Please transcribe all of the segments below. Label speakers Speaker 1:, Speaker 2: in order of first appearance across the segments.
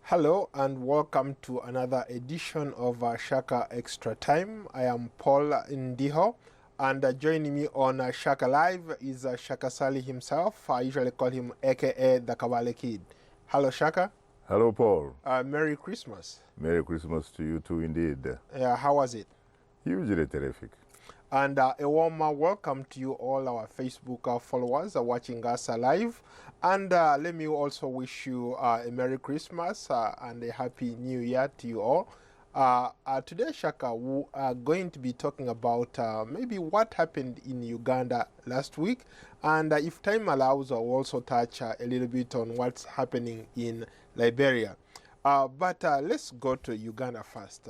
Speaker 1: Hello and welcome to another edition of Shaka Extra Time. I am Paul Ndiho, and joining me on Shaka Live is Shaka Sali himself. I usually call him aka the Kabale Kid. Hello Shaka.
Speaker 2: Hello Paul.
Speaker 1: Merry Christmas.
Speaker 2: Merry Christmas to you too indeed.
Speaker 1: How was it?
Speaker 2: Hugely terrific.
Speaker 1: And a warm welcome to you all our Facebook followers watching us live. And let me also wish you a Merry Christmas and a Happy New Year to you all. Today, Shaka, we are going to be talking about maybe what happened in Uganda last week. And if time allows, I'll also touch a little bit on what's happening in Liberia. But let's go to Uganda first.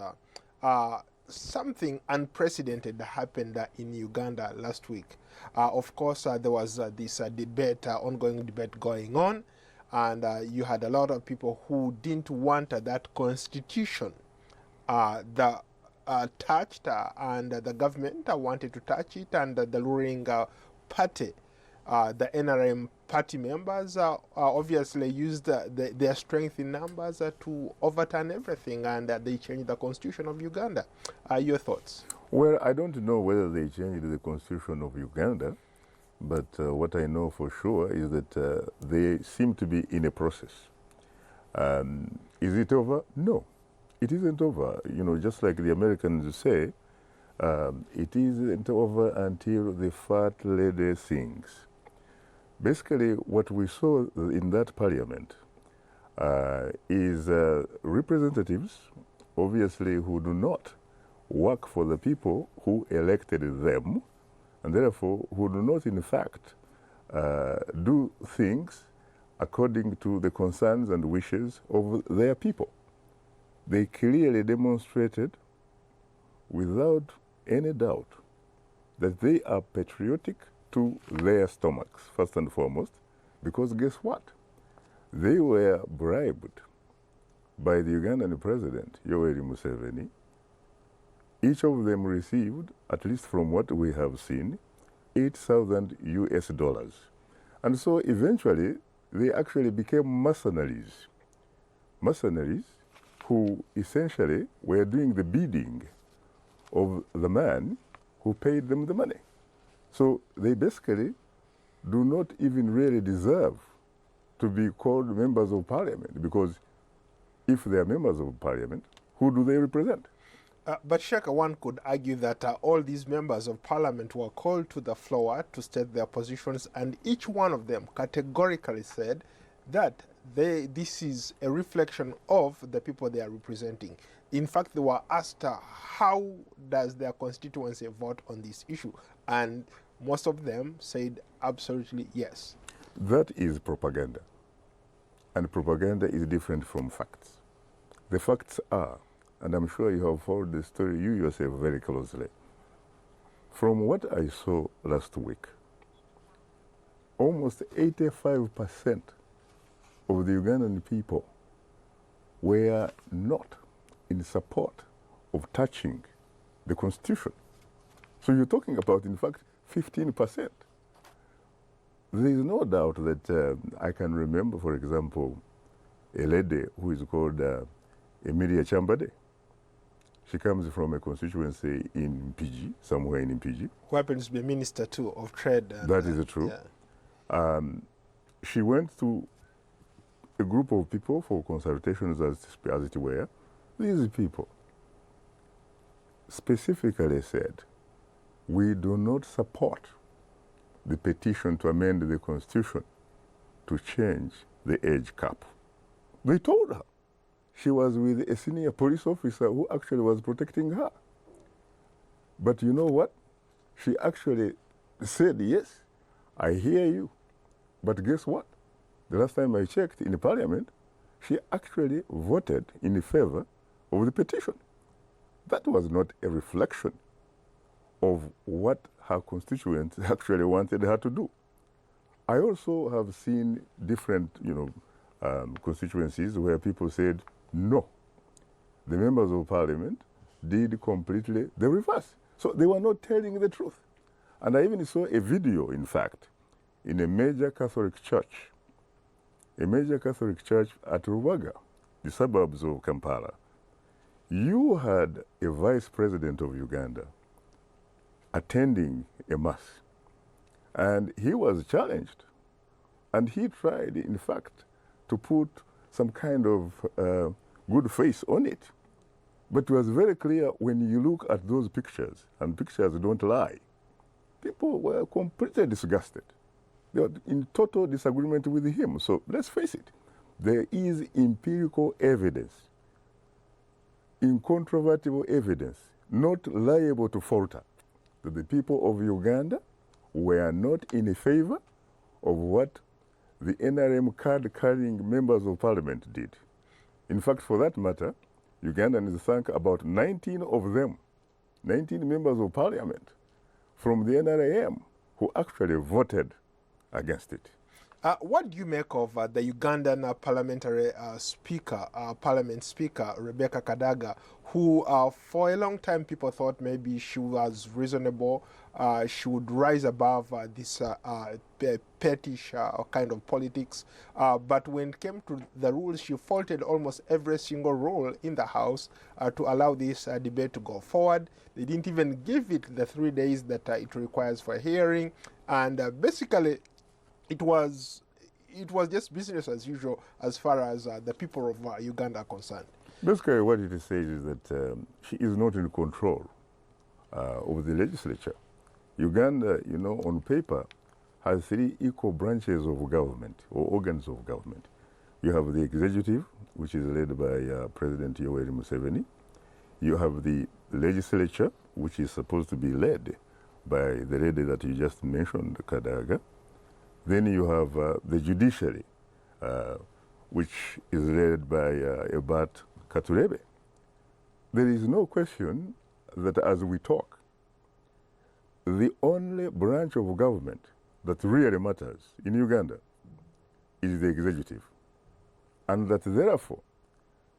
Speaker 1: Something unprecedented happened in Uganda last week. Of course, there was this debate, ongoing debate going on, and you had a lot of people who didn't want that constitution touched, and the government wanted to touch it, and the ruling party, the NRM party members obviously used their strength in numbers to overturn everything, and they changed the constitution of Uganda. Your thoughts?
Speaker 2: Well, I don't know whether they changed the constitution of Uganda, but what I know for sure is that they seem to be in a process. Is it over? No, it isn't over. You know, just like the Americans say, it isn't over until the fat lady sings. Basically, what we saw in that parliament is representatives, obviously, who do not work for the people who elected them, and therefore who do not, in fact, do things according to the concerns and wishes of their people. They clearly demonstrated, without any doubt, that they are patriotic to their stomachs, first and foremost, because guess what? They were bribed by the Ugandan president, Yoweri Museveni. Each of them received, at least from what we have seen, $8,000. And so eventually, they actually became mercenaries. Mercenaries who essentially were doing the bidding of the man who paid them the money. So they basically do not even really deserve to be called members of parliament, because if they are members of parliament, who do they represent?
Speaker 1: But Shaka, one could argue that all these members of parliament were called to the floor to state their positions, and each one of them categorically said that this is a reflection of the people they are representing. In fact, they were asked how does their constituency vote on this issue, and most of them said absolutely yes.
Speaker 2: That is propaganda, and propaganda is different from facts. The facts are, and I'm sure you have followed the story you yourself very closely. From what I saw last week, almost 85% of the Ugandan people were not in support of touching the constitution. So you're talking about, in fact, 15%. There is no doubt that I can remember, for example, a lady who is called Emilia Chambade. She comes from a constituency in Mpigi, somewhere in Mpigi.
Speaker 1: Who happens to be a minister too of trade.
Speaker 2: That is true. Yeah. She went to a group of people for consultations, as it were. These people specifically said, we do not support the petition to amend the constitution to change the age cap. They told her. She was with a senior police officer who actually was protecting her. But you know what? She actually said, yes, I hear you. But guess what? The last time I checked in the parliament, she actually voted in favor of the petition. That was not a reflection of what her constituents actually wanted her to do. I also have seen different, constituencies where people said, no, the members of parliament did completely the reverse. So they were not telling the truth. And I even saw a video, in fact, in a major Catholic church at Rubaga, the suburbs of Kampala, you had a vice president of Uganda attending a mass, and he was challenged, and he tried, in fact, to put some kind of good face on it. But it was very clear when you look at those pictures, and pictures don't lie, people were completely disgusted. They were in total disagreement with him. So let's face it, there is empirical evidence, incontrovertible evidence, not liable to falter, that the people of Uganda were not in favor of what the NRM card-carrying members of parliament did. In fact, for that matter, Ugandans thank about 19 of them, 19 members of parliament from the NRM who actually voted against it.
Speaker 1: What do you make of the Ugandan parliamentary parliament speaker, Rebecca Kadaga, who for a long time people thought maybe she was reasonable, she would rise above this pettish kind of politics, but when it came to the rules, she faulted almost every single rule in the House to allow this debate to go forward. They didn't even give it the 3 days that it requires for hearing, and basically it was just business as usual as far as the people of Uganda are concerned.
Speaker 2: Basically, what it says is that she is not in control of the legislature. Uganda, you know, on paper, has 3 equal branches of government or organs of government. You have the executive, which is led by President Yoweri Museveni. You have the legislature, which is supposed to be led by the lady that you just mentioned, Kadaga. Then you have the judiciary, which is led by Ebat Katurebe. There is no question that as we talk, the only branch of government that really matters in Uganda is the executive. And that therefore,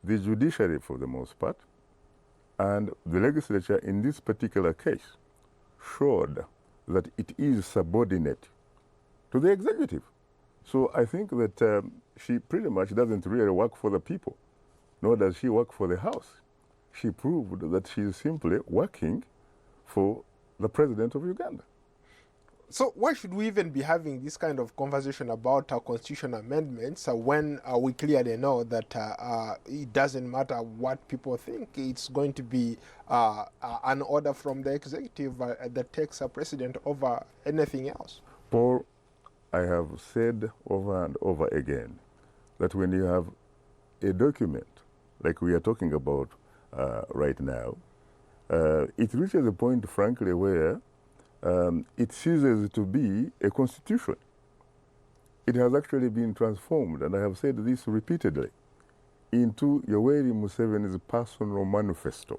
Speaker 2: the judiciary for the most part, and the legislature in this particular case, showed that it is subordinate to the executive. So I think that she pretty much doesn't really work for the people, nor does she work for the House. She proved that she is simply working for the president of Uganda.
Speaker 1: So why should we even be having this kind of conversation about constitutional amendments when we clearly know that it doesn't matter what people think, it's going to be an order from the executive that takes a precedent over anything else?
Speaker 2: Paul, I have said over and over again that when you have a document like we are talking about right now, it reaches a point, frankly, where it ceases to be a constitution. It has actually been transformed, and I have said this repeatedly, into Yoweri Museveni's personal manifesto,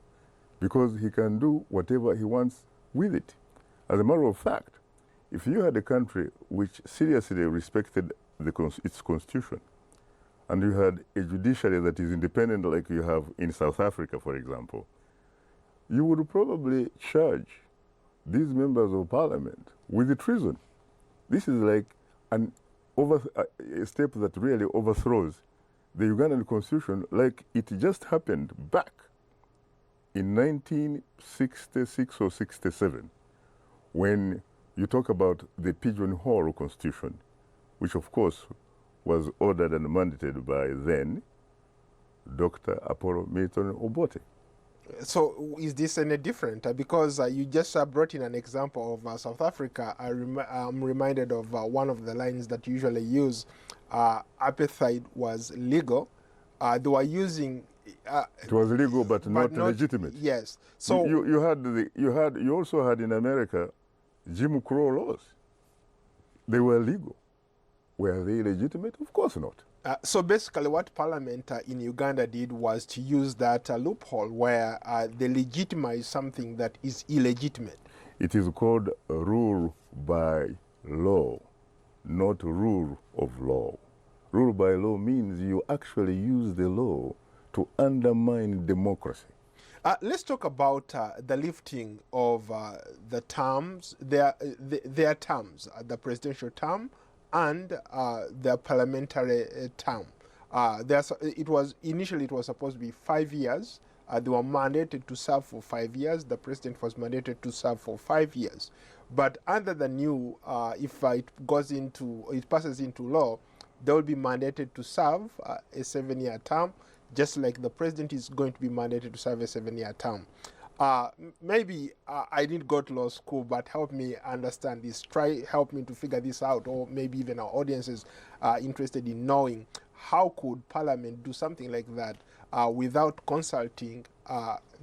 Speaker 2: because he can do whatever he wants with it. As a matter of fact, if you had a country which seriously respected its constitution, and you had a judiciary that is independent like you have in South Africa, for example, you would probably charge these members of parliament with treason. This is like a step that really overthrows the Ugandan constitution, like it just happened back in 1966 or 67, when you talk about the pigeonhole constitution, which of course was ordered and mandated by then Dr. Apollo Milton Obote.
Speaker 1: So is this any different? Because you just brought in an example of South Africa. I'm reminded of one of the lines that you usually use. Apartheid was legal. They were using.
Speaker 2: It was legal, but not legitimate.
Speaker 1: Yes. So
Speaker 2: you also had in America Jim Crow laws. They were legal. Were they legitimate? Of course not.
Speaker 1: So basically what Parliament in Uganda did was to use that loophole where they legitimize something that is illegitimate.
Speaker 2: It is called rule by law, not rule of law. Rule by law means you actually use the law to undermine democracy.
Speaker 1: Let's talk about the lifting of the terms, their terms, the presidential term and the parliamentary term. Initially it was supposed to be 5 years. They were mandated to serve for 5 years. The president was mandated to serve for 5 years. But under the new, if it passes into law, they will be mandated to serve a 7-year term, just like the president is going to be mandated to serve a 7-year term. Maybe I didn't go to law school, but help me understand this. Help me to figure this out, or maybe even our audiences are interested in knowing how could Parliament do something like that without consulting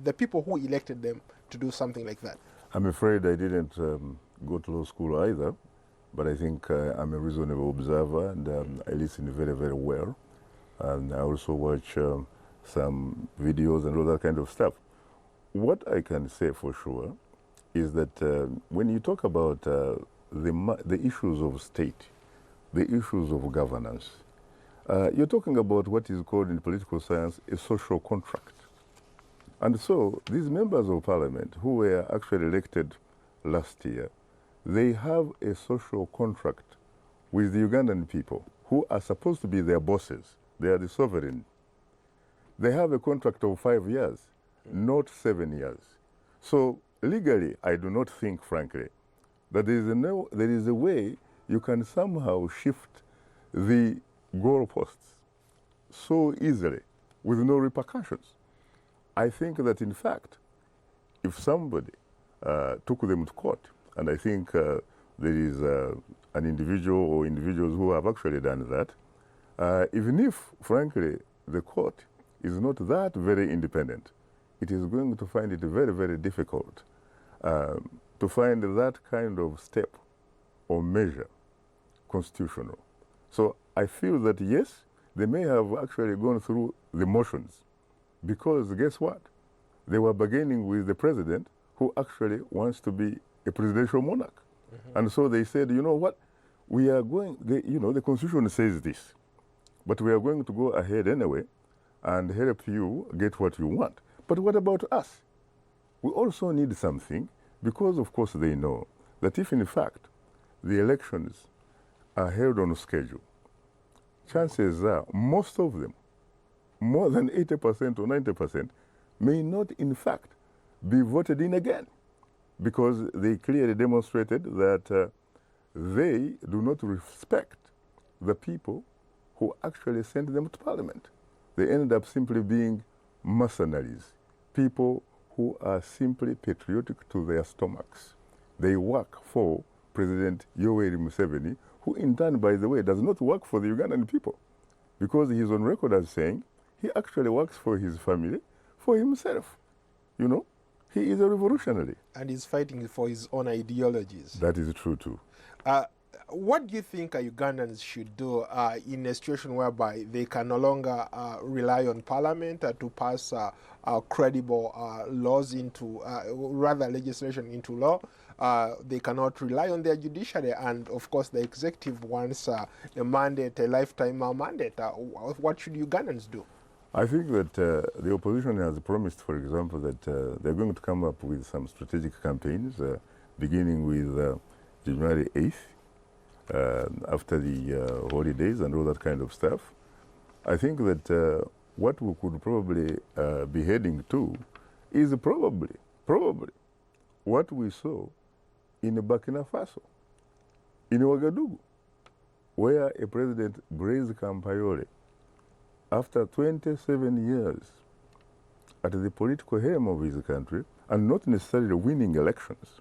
Speaker 1: the people who elected them to do something like that.
Speaker 2: I'm afraid I didn't go to law school either, but I think I'm a reasonable observer, and I listen very, very well. And I also watch some videos and all that kind of stuff. What I can say for sure is that when you talk about the issues of state, the issues of governance, you're talking about what is called in political science a social contract. And so these members of parliament who were actually elected last year, they have a social contract with the Ugandan people who are supposed to be their bosses. They are the sovereign. They have a contract of 5 years, not 7 years. So legally, I do not think, frankly, that there is a way you can somehow shift the goalposts so easily with no repercussions. I think that, in fact, if somebody took them to court, and I think there is an individual or individuals who have actually done that, even if, frankly, the court is not that very independent, it is going to find it very, very difficult to find that kind of step or measure constitutional. So I feel that, yes, they may have actually gone through the motions, because guess what? They were bargaining with the president who actually wants to be a presidential monarch. And so they said, you know what, we are going, the constitution says this, but we are going to go ahead anyway and help you get what you want. But what about us? We also need something, because of course they know that if in fact the elections are held on schedule, chances are most of them, more than 80% or 90%, may not in fact be voted in again, because they clearly demonstrated that they do not respect the people who actually sent them to parliament. They ended up simply being mercenaries, people who are simply patriotic to their stomachs. They work for President Yoweri Museveni, who in turn, by the way, does not work for the Ugandan people, because he is on record as saying he actually works for his family, for himself. You know, he is a revolutionary.
Speaker 1: And he's fighting for his own ideologies.
Speaker 2: That is true too.
Speaker 1: What do you think Ugandans should do in a situation whereby they can no longer rely on parliament to pass credible laws into, rather legislation into law? They cannot rely on their judiciary, and of course the executive wants a mandate, a lifetime mandate. What should Ugandans do?
Speaker 2: I think that the opposition has promised, for example, that they're going to come up with some strategic campaigns, beginning with January 8th, after the holidays and all that kind of stuff. I think that what we could probably be heading to is probably what we saw in Burkina Faso, in Ouagadougou, where a president, Blaise Compaoré, after 27 years at the political helm of his country, and not necessarily winning elections,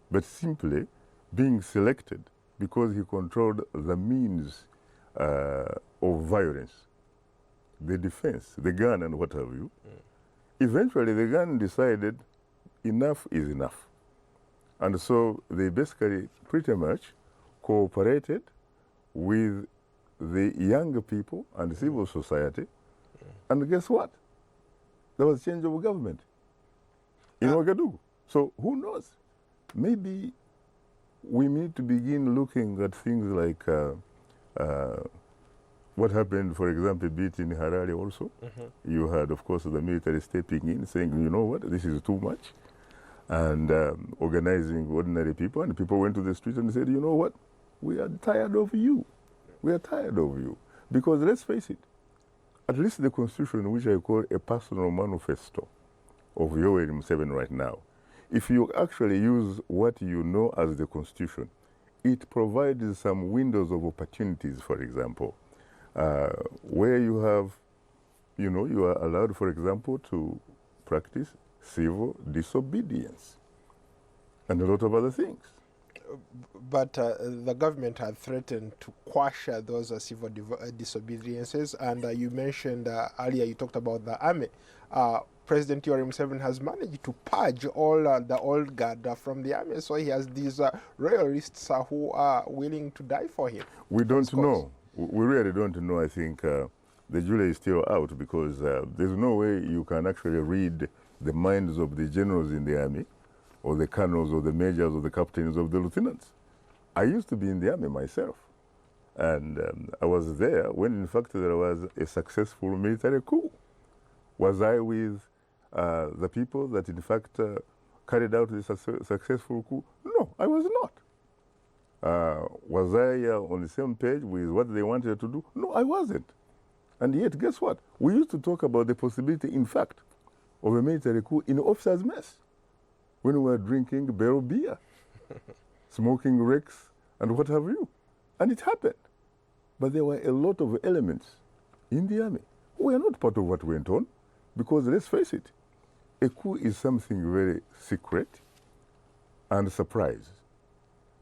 Speaker 2: but simply being selected because he controlled the means of violence, the defense, the gun and what have you. Eventually the gun decided enough is enough. And so they basically pretty much cooperated with the younger people and civil society. And guess what? There was change of government in Ouagadougou. So who knows? Maybe we need to begin looking at things like what happened, for example, in Harare also. You had, of course, the military stepping in, saying, you know what, this is too much, and organizing ordinary people. And people went to the street and said, you know what, we are tired of you. We are tired of you. Because let's face it, at least the constitution, which I call a personal manifesto of Yoweri Museveni right now, if you actually use what you know as the constitution, it provides some windows of opportunities, for example, where you have, you are allowed, for example, to practice civil disobedience and a lot of other things.
Speaker 1: But the government had threatened to quash those civil disobediences, and you mentioned earlier, you talked about the army. President Yoweri Museveni has managed to purge all the old guard from the army, so he has these royalists who are willing to die for him.
Speaker 2: We don't know. We really don't know. I think the jury is still out, because there's no way you can actually read the minds of the generals in the army, or the colonels, or the majors, or the captains, or the lieutenants. I used to be in the army myself, and I was there when, in fact, there was a successful military coup. Was I with the people that, in fact, carried out the successful coup? No, I was not. Was I on the same page with what they wanted to do? No, I wasn't. And yet, guess what? We used to talk about the possibility, in fact, of a military coup in officers' mess, when we were drinking barrel beer, smoking rakes, and what have you. And it happened. But there were a lot of elements in the army who were not part of what went on, because let's face it, a coup is something very secret and surprise.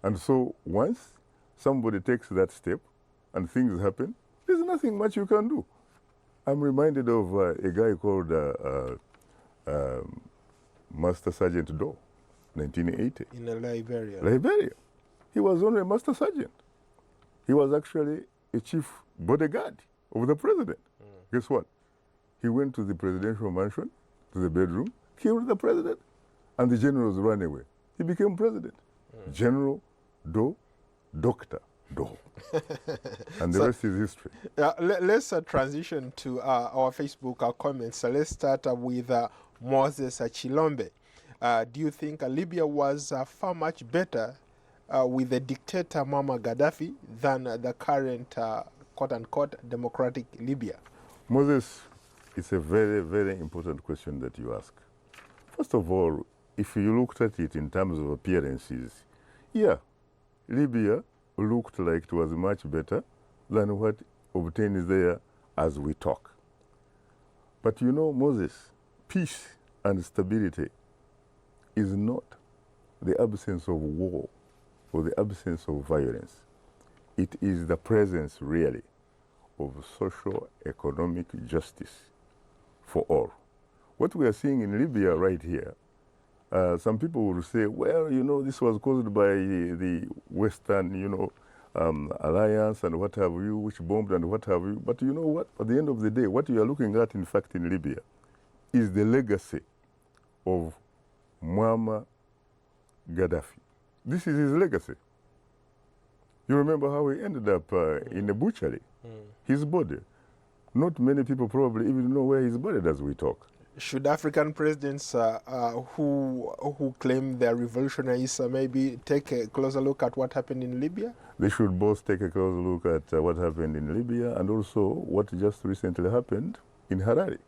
Speaker 2: And so once somebody takes that step and things happen, there's nothing much you can do. I'm reminded of a guy called Master Sergeant Doe, 1980.
Speaker 1: In Liberia.
Speaker 2: Liberia. He was only a Master Sergeant. He was actually a chief bodyguard of the president. Guess what? He went to the presidential mansion, to the bedroom, killed the president, and the generals ran away. He became president. General Doe, Dr. Doe. And the rest is history.
Speaker 1: Let's transition to our Facebook comments. Let's start with Moses Chilombe. Do you think Libya was far much better with the dictator Muammar Gaddafi than the current quote-unquote democratic Libya?
Speaker 2: Moses, it's a very, very important question that you ask. First of all, if you looked at it in terms of appearances, yeah, Libya looked like it was much better than what obtains there as we talk. But you know, Moses, peace and stability is not the absence of war or the absence of violence. It is the presence, really, of social economic justice for all. What we are seeing in Libya right here, some people will say, well, you know, this was caused by the Western, alliance and what have you, which bombed and what have you. But you know what? At the end of the day, what you are looking at, in fact, in Libya is the legacy of Muammar Gaddafi. This is his legacy. You remember how he ended up in a butchery? His body. Not many people probably even know where he's buried as we talk.
Speaker 1: Should African presidents who claim they're revolutionaries maybe take a closer look at what happened in Libya?
Speaker 2: They should both take a closer look at what happened in Libya and also what just recently happened in Harare.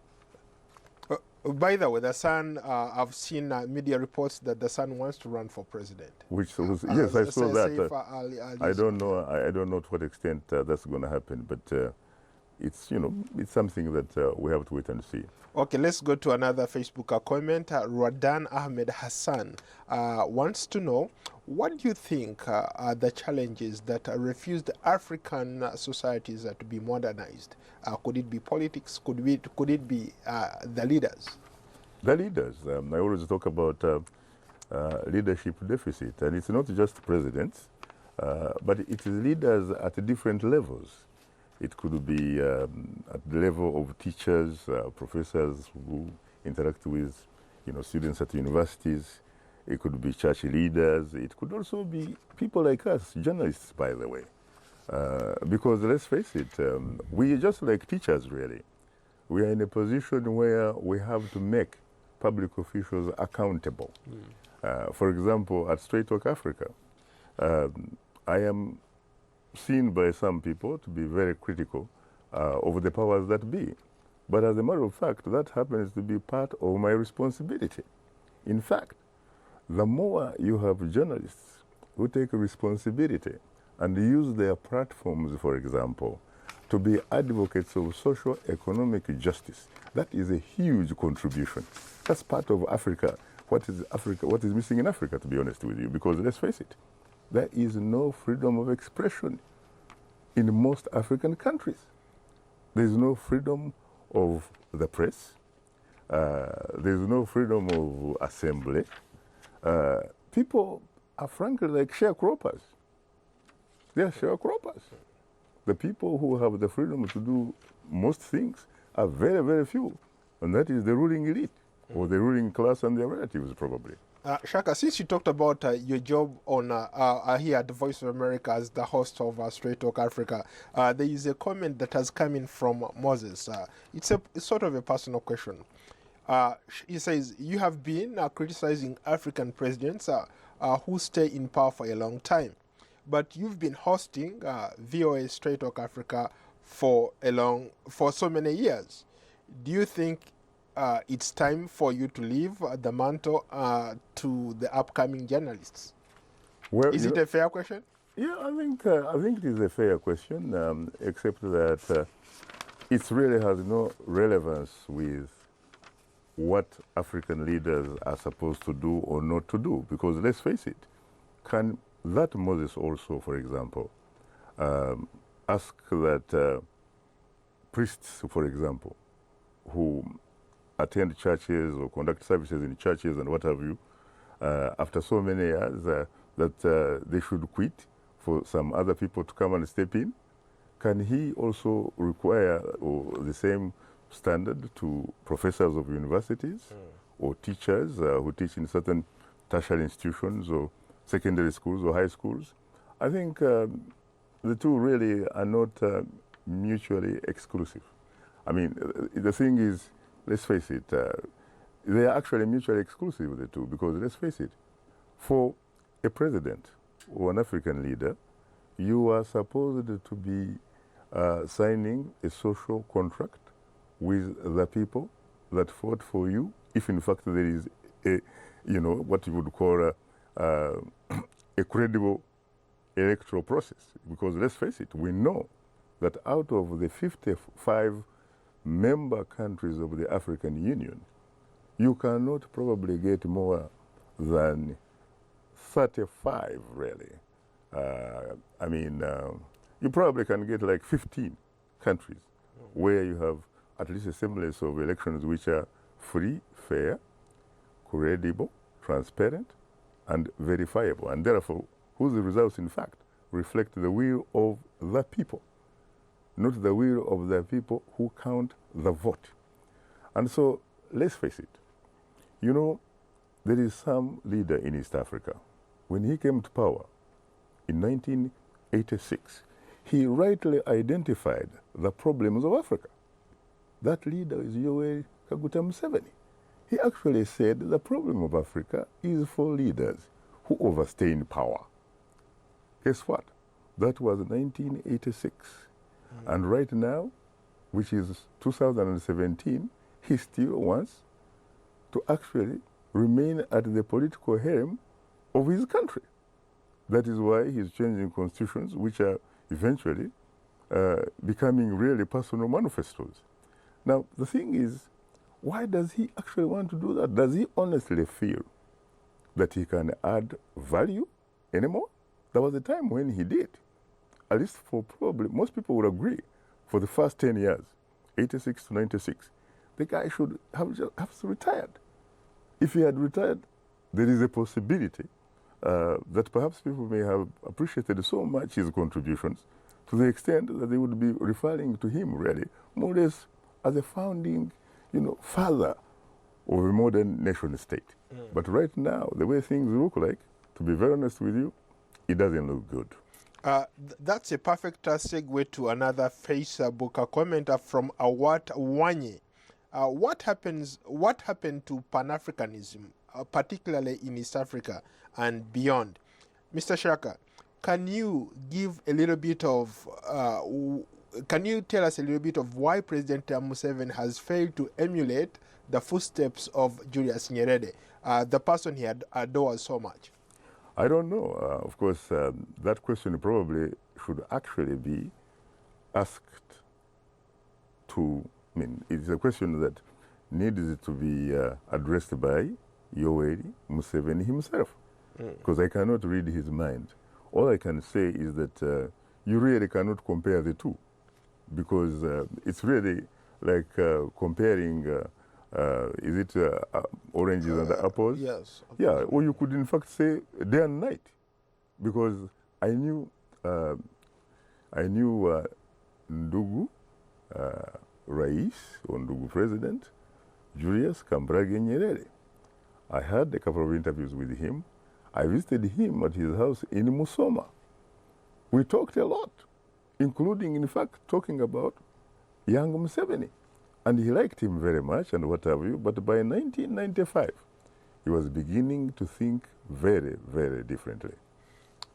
Speaker 1: By the way, the Sun, I've seen media reports that the Sun wants to run for president.
Speaker 2: Which was, yes, I saw that. I don't know to what extent that's going to happen, but it's something that we have to wait and see.
Speaker 1: Okay, let's go to another Facebook comment. Radan Ahmed Hassan wants to know, what do you think are the challenges that refused African societies to be modernized? Could it be politics? Could it be the leaders?
Speaker 2: The leaders. I always talk about leadership deficit, and it's not just presidents, but it is leaders at different levels. It could be at the level of teachers, professors who interact with students at universities. It could be church leaders. It could also be people like us, journalists, by the way. Because let's face it, we are just like teachers, really. We are in a position where we have to make public officials accountable. For example, at Straight Talk Africa, I am seen by some people to be very critical of the powers that be. But as a matter of fact, that happens to be part of my responsibility. In fact, the more you have journalists who take responsibility and use their platforms, for example, to be advocates of social economic justice, that is a huge contribution. That's part of Africa. What is missing in Africa, to be honest with you? Because let's face it, there is no freedom of expression in most African countries. There is no freedom of the press. There is no freedom of assembly. People are frankly like sharecroppers. They are sharecroppers. The people who have the freedom to do most things are very, very few. And that is the ruling elite, or the ruling class and their relatives, probably.
Speaker 1: Shaka, since you talked about your job on here at the Voice of America as the host of Straight Talk Africa, there is a comment that has come in from Moses. It's sort of a personal question. He says, you have been criticizing African presidents who stay in power for a long time, but you've been hosting VOA Straight Talk Africa for so many years. Do you think it's time for you to leave the mantle to the upcoming journalists?
Speaker 2: Well,
Speaker 1: is it a fair question?
Speaker 2: Yeah, I think it is a fair question, except that it really has no relevance with what African leaders are supposed to do or not to do. Because let's face it, can that Moses also, for example, ask that priests, for example, who attend churches or conduct services in churches and what have you, after so many years, that they should quit for some other people to come and step in? Can he also require the same standard to professors of universities or teachers who teach in certain tertiary institutions or secondary schools or high schools? I think the two really are not mutually exclusive. I mean, the thing is, let's face it, they are actually mutually exclusive, the two, because let's face it, for a president or an African leader, you are supposed to be signing a social contract with the people that fought for you, if in fact there is a, what you would call a credible electoral process. Because let's face it, we know that out of the 55 member countries of the African Union, you cannot probably get more than 35, really. I mean, you probably can get like 15 countries where you have at least a semblance of elections which are free, fair, credible, transparent, and verifiable, and therefore whose results, in fact, reflect the will of the people, not the will of the people who count the vote. And so, let's face it, there is some leader in East Africa. When he came to power in 1986, he rightly identified the problems of Africa. That leader is Yoweri Kaguta Museveni. He actually said the problem of Africa is for leaders who overstay in power. Guess what? That was 1986. And right now, which is 2017, he still wants to actually remain at the political helm of his country. That is why he's changing constitutions, which are eventually becoming really personal manifestos. Now, the thing is, why does he actually want to do that? Does he honestly feel that he can add value anymore? There was a time when he did. At least for probably, most people would agree, for the first 10 years, 86 to 96, the guy should have retired. If he had retired, there is a possibility that perhaps people may have appreciated so much his contributions to the extent that they would be referring to him really more or less as a founding, father of a modern nation state. But right now, the way things look like, to be very honest with you, it doesn't look good.
Speaker 1: That's a perfect segue to another Facebook comment from Awat Wanye. What happened to PanAfricanism, particularly in East Africa and beyond? Mr. Shaka, can you give a little bit of can you tell us a little bit of why President Museveni has failed to emulate the footsteps of Julius Nyerere, the person he adored so much?
Speaker 2: I don't know. Of course, that question probably should actually be asked to, I mean, it's a question that needs to be addressed by Yoweri Museveni himself, because I cannot read his mind. All I can say is that you really cannot compare the two, because it's really like comparing, is it oranges and apples?
Speaker 1: Yes.
Speaker 2: Yeah, or you could in fact say day and night, because I knew Ndugu Rais, or Ndugu President, Julius Kambarage Nyerere. I had a couple of interviews with him. I visited him at his house in Musoma. We talked a lot, including, in fact, talking about young Museveni. And he liked him very much and what have you. But by 1995, he was beginning to think very, very differently.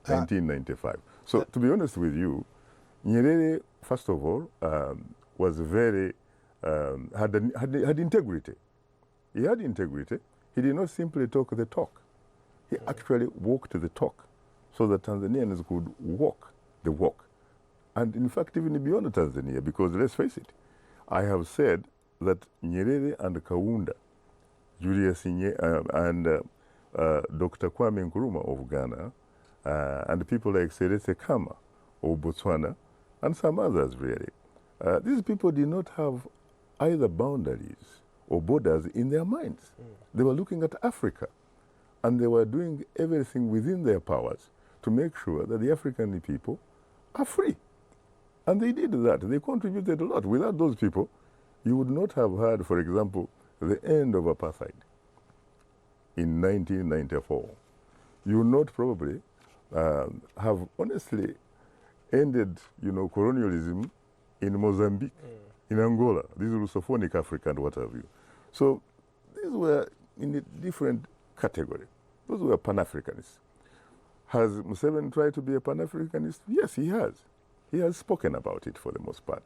Speaker 2: 1995. So to be honest with you, Nyerere, first of all, was very, had integrity. He had integrity. He did not simply talk the talk. He actually walked the talk so that Tanzanians could walk the walk. And in fact, even beyond Tanzania, because let's face it, I have said that Nyerere and Kaunda, Julius Nyerere, and Dr. Kwame Nkrumah of Ghana, and people like Seretse Khama of Botswana, and some others really, these people did not have either boundaries or borders in their minds. They were looking at Africa, and they were doing everything within their powers to make sure that the African people are free. And they did that. They contributed a lot. Without those people, you would not have had, for example, the end of apartheid in 1994. You would not probably have honestly ended, colonialism in Mozambique, in Angola, this Lusophonic Africa and what have you. So these were in a different category. Those were Pan-Africanists. Has Museveni tried to be a Pan-Africanist? Yes, he has. He has spoken about it for the most part.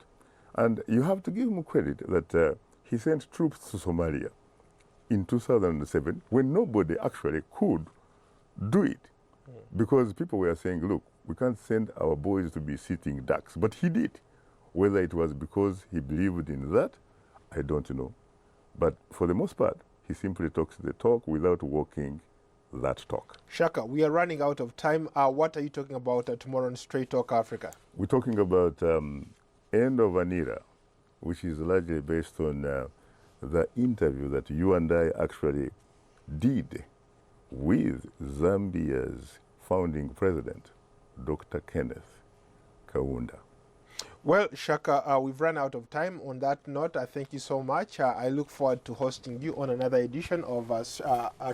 Speaker 2: And you have to give him credit that he sent troops to Somalia in 2007 when nobody actually could do it. Because people were saying, look, we can't send our boys to be sitting ducks. But he did. Whether it was because he believed in that, I don't know. But for the most part, he simply talks the talk without walking that talk.
Speaker 1: Shaka, we are running out of time. What are you talking about tomorrow on Straight Talk Africa?
Speaker 2: We're talking about end of an era, which is largely based on the interview that you and I actually did with Zambia's founding president, Dr. Kenneth Kaunda.
Speaker 1: Well, Shaka, we've run out of time. On that note, thank you so much. I look forward to hosting you on another edition of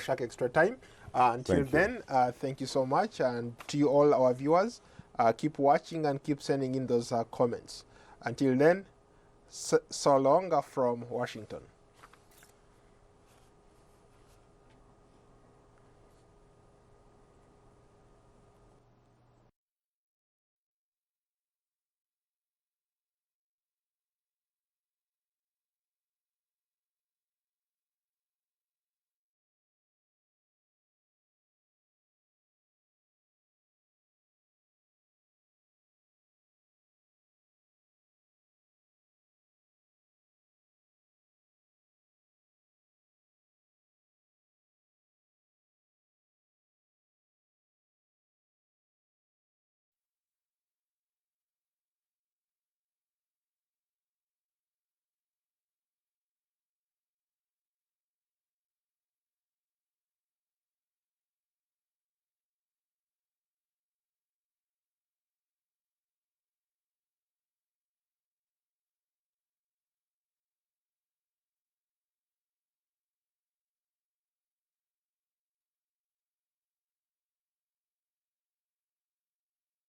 Speaker 1: Shaka Extra Time. Until then, thank you so much. And to you all our viewers, keep watching and keep sending in those comments. Until then, so long from Washington.